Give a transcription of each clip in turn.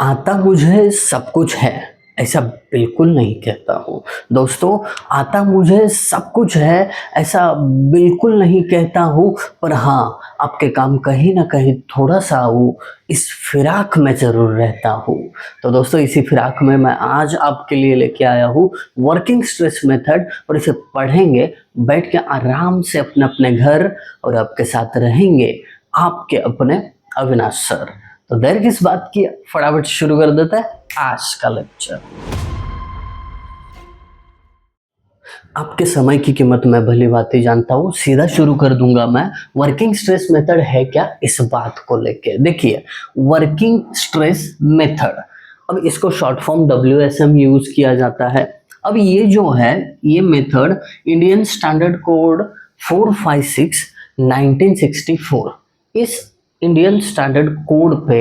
आता मुझे सब कुछ है, ऐसा बिल्कुल नहीं कहता हूँ दोस्तों। आता मुझे सब कुछ है, ऐसा बिल्कुल नहीं कहता हूँ। पर हाँ, आपके काम कहीं ना कहीं थोड़ा सा वो इस फिराक में ज़रूर रहता हूँ। तो दोस्तों, इसी फिराक में मैं आज आपके लिए लेके आया हूँ वर्किंग स्ट्रेस मेथड, और इसे पढ़ेंगे बैठ के आराम से अपने अपने घर, और आपके साथ रहेंगे आपके अपने अविनाश सर। तो देर किस बात की, फटाफट शुरू कर देते हैं आज का लेक्चर। आपके समय की कीमत मैं भली भांति जानता हूँ, सीधा शुरू कर दूंगा मैं। वर्किंग स्ट्रेस मेथड है क्या, इस बात को लेके देखिए। वर्किंग स्ट्रेस मेथड, अब इसको शॉर्ट फॉर्म WSM यूज किया जाता है। अब ये जो है, ये मेथड इंडियन स्टैंडर्ड कोड 456 1964 इस इंडियन स्टैंडर्ड कोड पे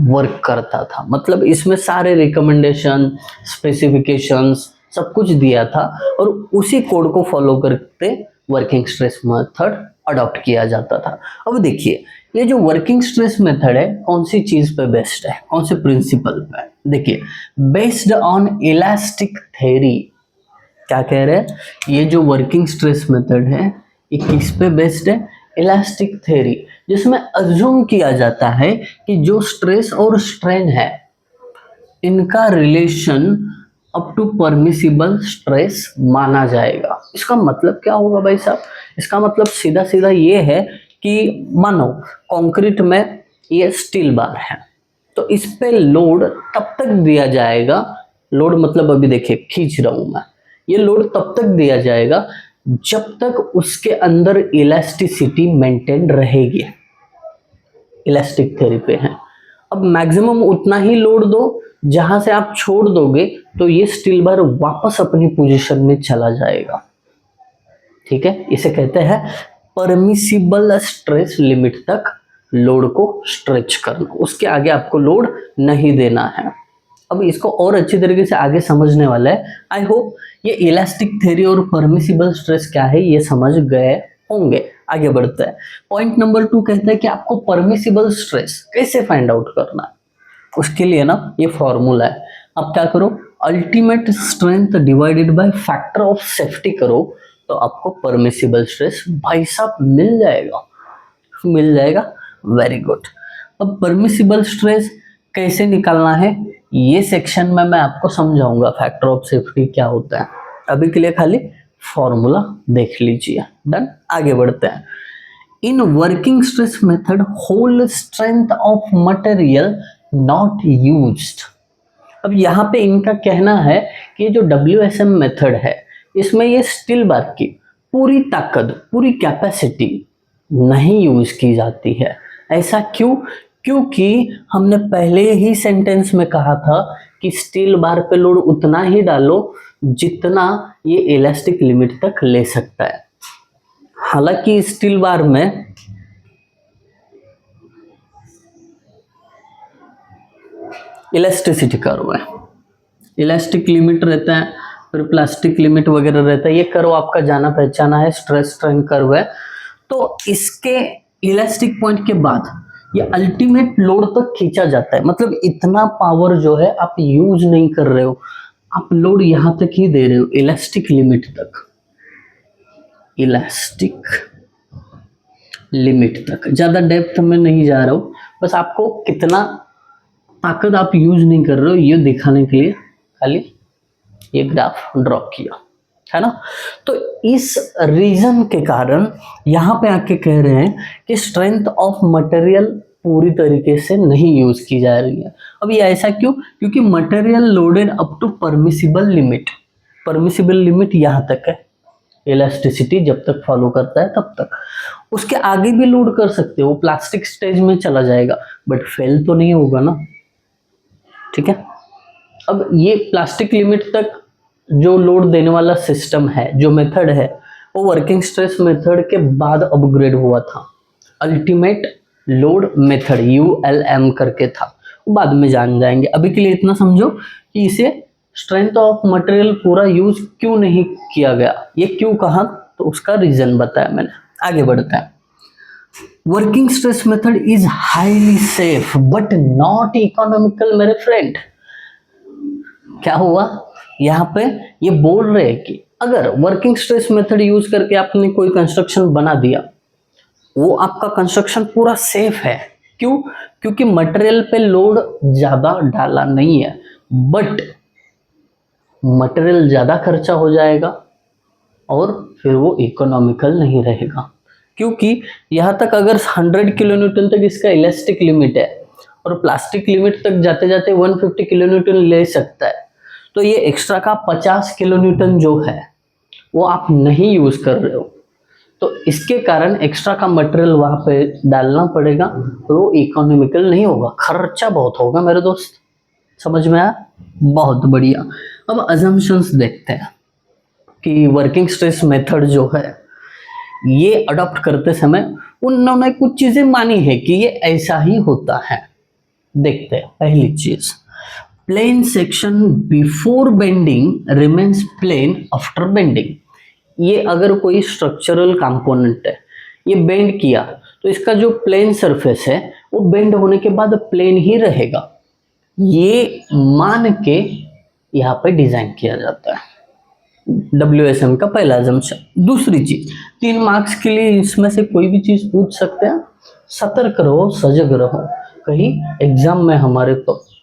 वर्क करता था। मतलब इसमें सारे रिकमेंडेशन, स्पेसिफिकेशंस सब कुछ दिया था, और उसी कोड को फॉलो करते वर्किंग स्ट्रेस मेथड अडॉप्ट किया जाता था। अब देखिए, ये जो वर्किंग स्ट्रेस मेथड है, कौन सी चीज पे बेस्ड है, कौन से प्रिंसिपल पे? देखिए, बेस्ड ऑन इलास्टिक थ्योरी। क्या कह रहे हैं? ये जो वर्किंग स्ट्रेस मेथड है, ये किस पे बेस्ड है? इलास्टिक थ्योरी, जिसमें अज्यूम किया जाता है कि जो स्ट्रेस और स्ट्रेन है, इनका relation up to permissible stress माना जाएगा। इसका मतलब क्या होगा भाई साहब? इसका मतलब सीधा सीधा ये है कि मानो कंक्रीट में ये स्टील बार है, तो इस पे लोड तब तक दिया जाएगा। लोड मतलब अभी देखिए खींच रहा हूं मैं, ये लोड तब तक दिया जाएगा जब तक उसके अंदर इलास्टिसिटी मेंटेन रहेगी। इलास्टिक थ्योरी पे है। अब मैक्सिमम उतना ही लोड दो, जहां से आप छोड़ दोगे तो ये स्टील बार वापस अपनी पोजीशन में चला जाएगा। ठीक है, इसे कहते हैं परमिसिबल स्ट्रेस लिमिट तक लोड को स्ट्रेच करना, उसके आगे आपको लोड नहीं देना है। अब इसको और अच्छी तरीके से आगे समझने वाला है। आई होप ये इलास्टिक थ्योरी और परमिसिबल स्ट्रेस क्या है ये समझ गए होंगे। आगे बढ़ते हैं। पॉइंट नंबर 2 कहता है कि आपको परमिसिबल स्ट्रेस कैसे फाइंड आउट करना है। उसके लिए ना ये फॉर्मूला है। आप क्या करो, ultimate strength divided by factor of safety करो, तो आपको परमिसिबल स्ट्रेस भाई साहब मिल जाएगा। मिल जाएगा, वेरी गुड। अब परमिसिबल स्ट्रेस कैसे निकालना है, ये सेक्शन में मैं आपको समझाऊंगा। फैक्टर ऑफ सेफ्टी क्या होता है, अभी के लिए खाली फॉर्मूला देख लीजिए। डन, आगे बढ़ते हैं। In working stress method whole strength of material not used. अब यहाँ पे इनका कहना है कि जो WSM मेथड है, इसमें ये स्टील बार की पूरी ताकत, पूरी कैपेसिटी नहीं यूज की जाती है। ऐसा क्यों? क्योंकि हमने पहले ही सेंटेंस में कहा था कि स्टील बार पे लोड उतना ही डालो जितना ये इलास्टिक लिमिट तक ले सकता है। हालांकि स्टील बार में इलास्टिसिटी कर्व है, इलास्टिक लिमिट रहता है, फिर प्लास्टिक लिमिट वगैरह रहता है। ये कर्व आपका जाना पहचाना है, स्ट्रेस स्ट्रेन कर्व है। तो इसके इलास्टिक पॉइंट के बाद ये अल्टीमेट लोड तक खींचा जाता है। मतलब इतना पावर जो है आप यूज नहीं कर रहे हो, आप लोड यहां तक ही दे रहे हो, इलास्टिक लिमिट तक। इलास्टिक लिमिट तक, ज्यादा डेप्थ में नहीं जा रहा हूं, बस आपको कितना ताकत आप यूज नहीं कर रहे हो ये दिखाने के लिए खाली ये ग्राफ ड्रॉ किया है ना। तो इस रीजन के कारण यहां पे आके कह रहे हैं कि स्ट्रेंथ ऑफ मटेरियल पूरी तरीके से नहीं यूज की जा रही है। अब ये ऐसा क्यों? क्योंकि material loaded up to permissible limit. Permissible limit यहां तक है, इलास्टिसिटी जब तक फॉलो करता है तब तक। उसके आगे भी लोड कर सकते हो, प्लास्टिक स्टेज में चला जाएगा, बट फेल तो नहीं होगा ना। ठीक है, अब ये प्लास्टिक लिमिट तक जो लोड देने वाला सिस्टम है, जो मेथड है, वो वर्किंग स्ट्रेस मेथड के बाद अपग्रेड हुआ था। अल्टीमेट लोड मेथड ULM करके था, वो बाद में जान जाएंगे। अभी के लिए इतना समझो कि इसे स्ट्रेंथ ऑफ मटेरियल पूरा यूज क्यों नहीं किया गया, ये क्यों कहा, तो उसका रीजन बताया मैंने। आगे बढ़ते हैं। Working stress method is highly safe but not economical मेरे फ्रेंड। क्या हुआ यहाँ पे, ये बोल रहे हैं कि अगर वर्किंग स्ट्रेस मेथड यूज करके आपने कोई कंस्ट्रक्शन बना दिया, वो आपका कंस्ट्रक्शन पूरा सेफ है। क्यों? क्योंकि मटेरियल पे लोड ज्यादा डाला नहीं है, बट मटेरियल ज्यादा खर्चा हो जाएगा और फिर वो इकोनॉमिकल नहीं रहेगा। क्योंकि यहाँ तक अगर 100 किलो न्यूटन तक इसका इलास्टिक लिमिट है और प्लास्टिक लिमिट तक जाते जाते 150 किलो न्यूटन ले सकता है, तो ये एक्स्ट्रा का 50 किलो न्यूटन जो है वो आप नहीं यूज कर रहे हो, तो इसके कारण एक्स्ट्रा का मटेरियल वहां पे डालना पड़ेगा और वो इकोनॉमिकल नहीं होगा, खर्चा बहुत होगा मेरे दोस्त। समझ में आया? बहुत बढ़िया। अब अजम्पशंस देखते हैं कि वर्किंग स्ट्रेस मेथड जो है ये अडॉप्ट करते समय उन्होंने कुछ चीजें मानी है कि ये ऐसा ही होता है। देखते हैं। पहली चीज, plane section before bending remains plane after bending. ये अगर कोई स्ट्रक्चरल कंपोनेंट है, ये बेंड किया तो इसका जो प्लेन सरफेस है वो बेंड होने के बाद प्लेन ही रहेगा, ये मान के यहाँ पे डिजाइन किया जाता है। WSM का पहला अजम्पशन। दूसरी चीज, 3 मार्क्स के लिए इसमें से कोई भी चीज पूछ सकते हैं, सतर्क रहो, सजग रहो, कहीं एग्जाम में हमारे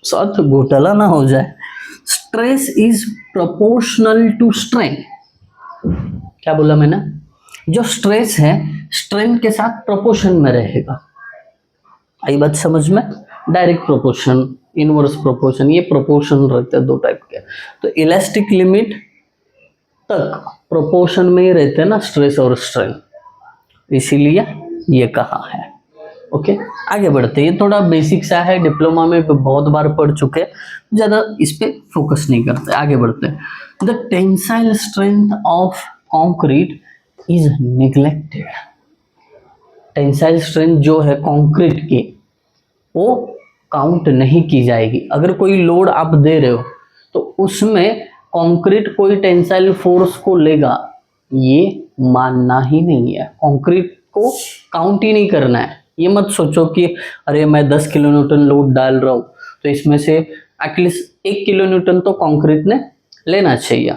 साथ घोटाला ना हो जाए। Stress is proportional to strain. क्या बोला मैंने? जो स्ट्रेस है स्ट्रेन के साथ प्रोपोर्शन में रहेगा। आई बात समझ में? डायरेक्ट प्रोपोर्शन, इनवर्स प्रोपोर्शन, ये प्रोपोर्शन रहते हैं 2 टाइप के। तो इलास्टिक लिमिट तक प्रोपोर्शन में ही रहते हैं ना स्ट्रेस और स्ट्रेन, इसीलिए ये कहा है। ओके, आगे बढ़ते हैं। ये थोड़ा बेसिक सा है, डिप्लोमा में बहुत बार पढ़ चुके, ज्यादा इस पे फोकस नहीं करते। आगे बढ़ते हैं। The tensile strength of concrete is neglected. Tensile strength जो है कंक्रीट की वो काउंट नहीं की जाएगी। अगर कोई लोड आप दे रहे हो तो उसमें कंक्रीट कोई टेंसाइल फोर्स को लेगा, ये मानना ही नहीं है। कंक्रीट को काउंट ही नहीं करना है। ये मत सोचो कि अरे मैं 10 किलो न्यूटन लोड डाल रहा हूँ तो इसमें से एटलीस्ट 1 किलो न्यूटन तो कंक्रीट ने लेना चाहिए,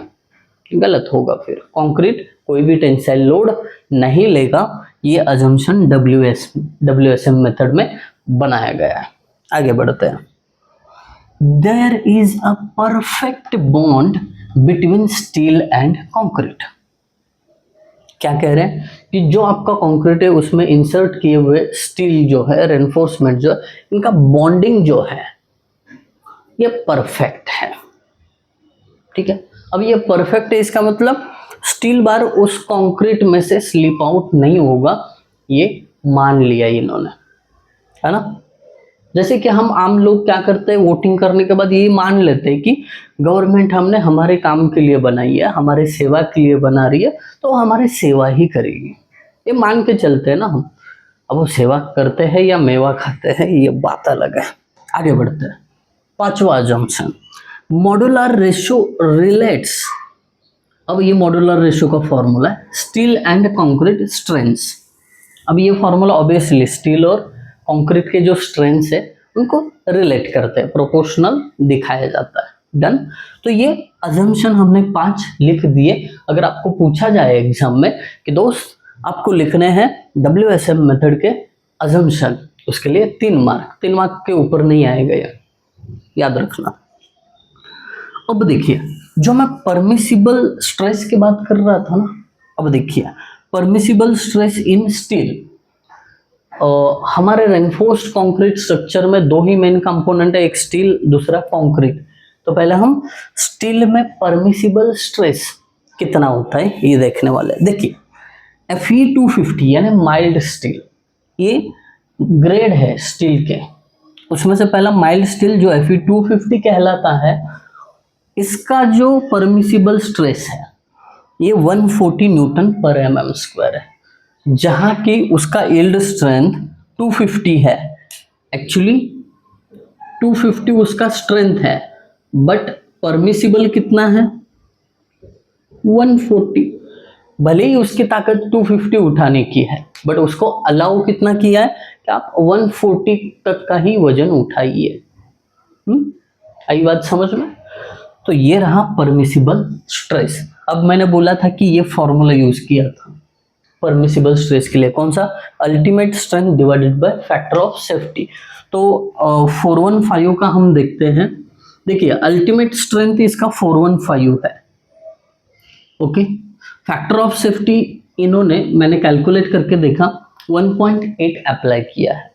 गलत होगा। फिर कंक्रीट कोई भी टेंसाइल लोड नहीं लेगा। ये अजम्पशन WSM मेथड में बनाया गया है। आगे बढ़ते हैं। There is a perfect bond between steel and concrete। क्या कह रहे हैं कि जो आपका कंक्रीट है उसमें इंसर्ट किए हुए स्टील जो है, रेनफोर्समेंट जो है, इनका बॉन्डिंग जो है ये परफेक्ट है। ठीक है, अब ये परफेक्ट है, इसका मतलब स्टील बार उस कंक्रीट में से स्लिप आउट नहीं होगा, ये मान लिया इन्होंने, है ना। जैसे कि हम आम लोग क्या करते हैं, वोटिंग करने के बाद ये मान लेते हैं कि गवर्नमेंट हमने हमारे काम के लिए बनाई है, हमारे सेवा के लिए बना रही है, तो हमारी सेवा ही करेगी, ये मान के चलते हैं ना हम। अब वो सेवा करते हैं या मेवा खाते हैं ये बात अलग है। आगे बढ़ते हैं। 5वां अजम्पशन, मॉड्यूलर रेशियो रिलेट्स। अब ये मॉड्यूलर रेशियो का फॉर्मूला है स्टील एंड कंक्रीट स्ट्रेंथ्स। अब ये फॉर्मूला ऑब्वियसली स्टील और कंक्रीट के जो स्ट्रेंथ्स है उनको रिलेट करते हैं, प्रोपोर्शनल दिखाया जाता है। डन। तो ये अजम्पशन हमने 5 लिख दिए। अगर आपको पूछा जाए एग्जाम में कि दोस्त आपको लिखने हैं WSM मेथड के अजम्पशन, उसके लिए 3 मार्क, 3 मार्क के ऊपर नहीं आएगा, ये याद रखना। अब देखिए, जो मैं परमिसिबल स्ट्रेस की बात कर रहा था ना, अब देखिए परमिसिबल स्ट्रेस इन स्टील। हमारे रेनफोर्स्ड कंक्रीट स्ट्रक्चर में 2 ही मेन कंपोनेंट है, एक स्टील दूसरा कंक्रीट। तो पहले हम स्टील में परमिसिबल स्ट्रेस कितना होता है ये देखने वाले। देखिए Fe250 यानी माइल्ड स्टील, ये ग्रेड है स्टील के, उसमें से पहला माइल्ड स्टील जो Fe250 कहलाता है, इसका जो परमिसिबल स्ट्रेस है ये 140 न्यूटन पर mm² है, जहां की उसका यील्ड स्ट्रेंथ 250 है। एक्चुअली 250 उसका स्ट्रेंथ है, बट परमिसिबल कितना है 140। भले ही उसकी ताकत 250 उठाने की है, बट उसको अलाउ कितना किया है कि आप 140 तक का ही वजन उठाइए। आई बात समझ में? तो ये रहा परमिसिबल स्ट्रेस। अब मैंने बोला था कि ये फॉर्मूला यूज किया था परमिसिबल स्ट्रेस के लिए, कौन सा? Ultimate strength divided by factor of safety. तो 415 का हम देखते हैं। देखिए अल्टीमेट स्ट्रेंथ इसका 415 है, ओके। फैक्टर ऑफ सेफ्टी इन्होंने, मैंने कैलकुलेट करके देखा, 1.8 अप्लाई किया है।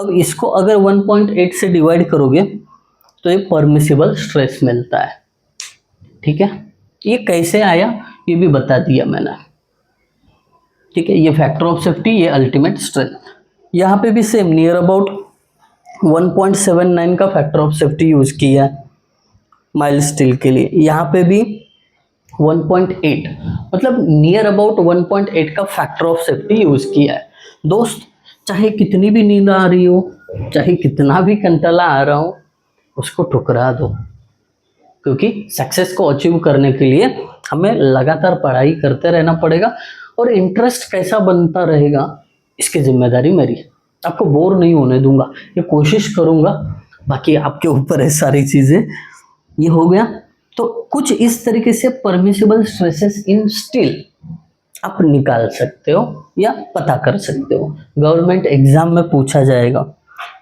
अब इसको अगर 1.8 से डिवाइड करोगे तो ये परमिसिबल स्ट्रेस मिलता है, ठीक है। ये कैसे आया ये भी बता दिया मैंने, ठीक है। ये फैक्टर ऑफ सेफ्टी, ये अल्टीमेट स्ट्रेंथ। यहाँ पे भी सेम नियर अबाउट 1.79 का फैक्टर ऑफ सेफ्टी यूज किया है माइल्ड स्टील के लिए। यहाँ पे भी 1.8, मतलब नियर अबाउट 1.8 का फैक्टर ऑफ सेफ्टी यूज किया है। दोस्त, चाहे कितनी भी नींद आ रही हो, चाहे कितना भी कंटाला आ रहा हो, उसको ठुकरा दो, क्योंकि सक्सेस को अचीव करने के लिए हमें लगातार पढ़ाई करते रहना पड़ेगा। और इंटरेस्ट कैसा बनता रहेगा इसकी जिम्मेदारी मेरी, आपको बोर नहीं होने दूंगा, ये कोशिश करूंगा, बाकी आपके ऊपर है सारी चीजें। ये हो गया। तो कुछ इस तरीके से परमिसिबल स्ट्रेसेस इन स्टील आप निकाल सकते हो या पता कर सकते हो। गवर्नमेंट एग्जाम में पूछा जाएगा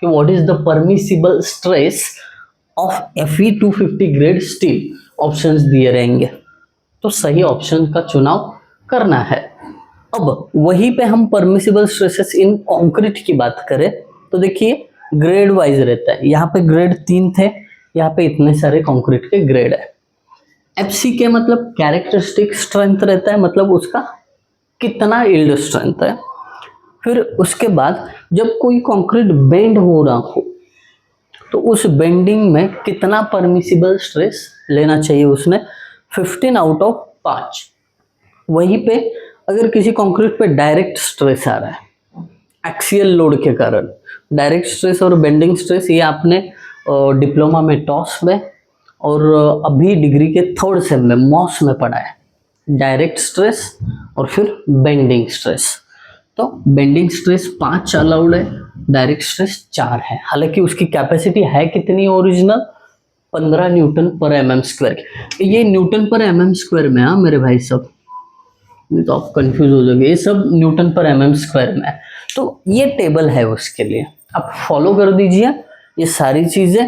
कि what is the permissible stress of Fe 250 grade steel, options दिए रहेंगे, तो सही ऑप्शन का चुनाव करना है। अब वहीं पे हम परमिसिबल स्ट्रेसेस इन कंक्रीट की बात करें तो देखिए ग्रेड वाइज रहता है। यहाँ पे ग्रेड 3 थे, यहाँ पे इतने सारे कंक्रीट के ग्रेड है। FC के मतलब कैरेक्टरिस्टिक स्ट्रेंथ रहता है, मतलब उसका कितना यील्ड स्ट्रेंथ है। फिर उसके बाद जब कोई कंक्रीट बेंड हो रहा हो तो उस बेंडिंग में कितना परमिसिबल स्ट्रेस लेना चाहिए उसने, 15 आउट ऑफ 5। वहीं पे अगर किसी कंक्रीट पे डायरेक्ट स्ट्रेस आ रहा है एक्सियल लोड के कारण, डायरेक्ट स्ट्रेस और बेंडिंग स्ट्रेस ये आपने डिप्लोमा में टॉस में और अभी डिग्री के 3rd सेम में मॉस में पढ़ा है, डायरेक्ट स्ट्रेस और फिर बेंडिंग स्ट्रेस। तो बेंडिंग स्ट्रेस 5 अलाउड है, डायरेक्ट स्ट्रेस 4 है। हालांकि उसकी कैपेसिटी है कितनी ओरिजिनल, 15 न्यूटन पर mm स्क्वायर। ये न्यूटन पर mm स्क्वायर में, हाँ मेरे भाई सब, नहीं तो आप कंफ्यूज हो जाओगे, ये सब न्यूटन पर mm स्क्वायर में है। तो ये टेबल है उसके लिए, आप फॉलो कर दीजिए ये सारी चीजें।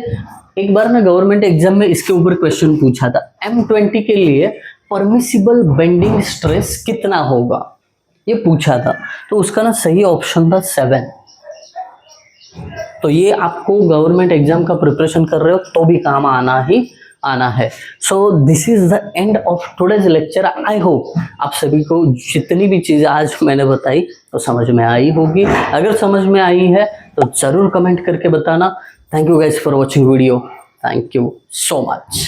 एक बार ना गवर्नमेंट एग्जाम में इसके ऊपर क्वेश्चन पूछा था, M20 के लिए परमिसिबल बेंडिंग स्ट्रेस कितना होगा, ये पूछा था। तो उसका ना सही ऑप्शन था 7। तो ये आपको गवर्नमेंट एग्जाम का प्रिपरेशन कर रहे हो तो भी काम आना ही आना है। So this is the end of today's lecture. I hope आप सभी को जितनी भी चीज़ें आज मैंने बताई तो समझ में आई होगी। अगर समझ में आई है तो ज़रूर कमेंट करके बताना। Thank you guys for watching video. Thank you so much.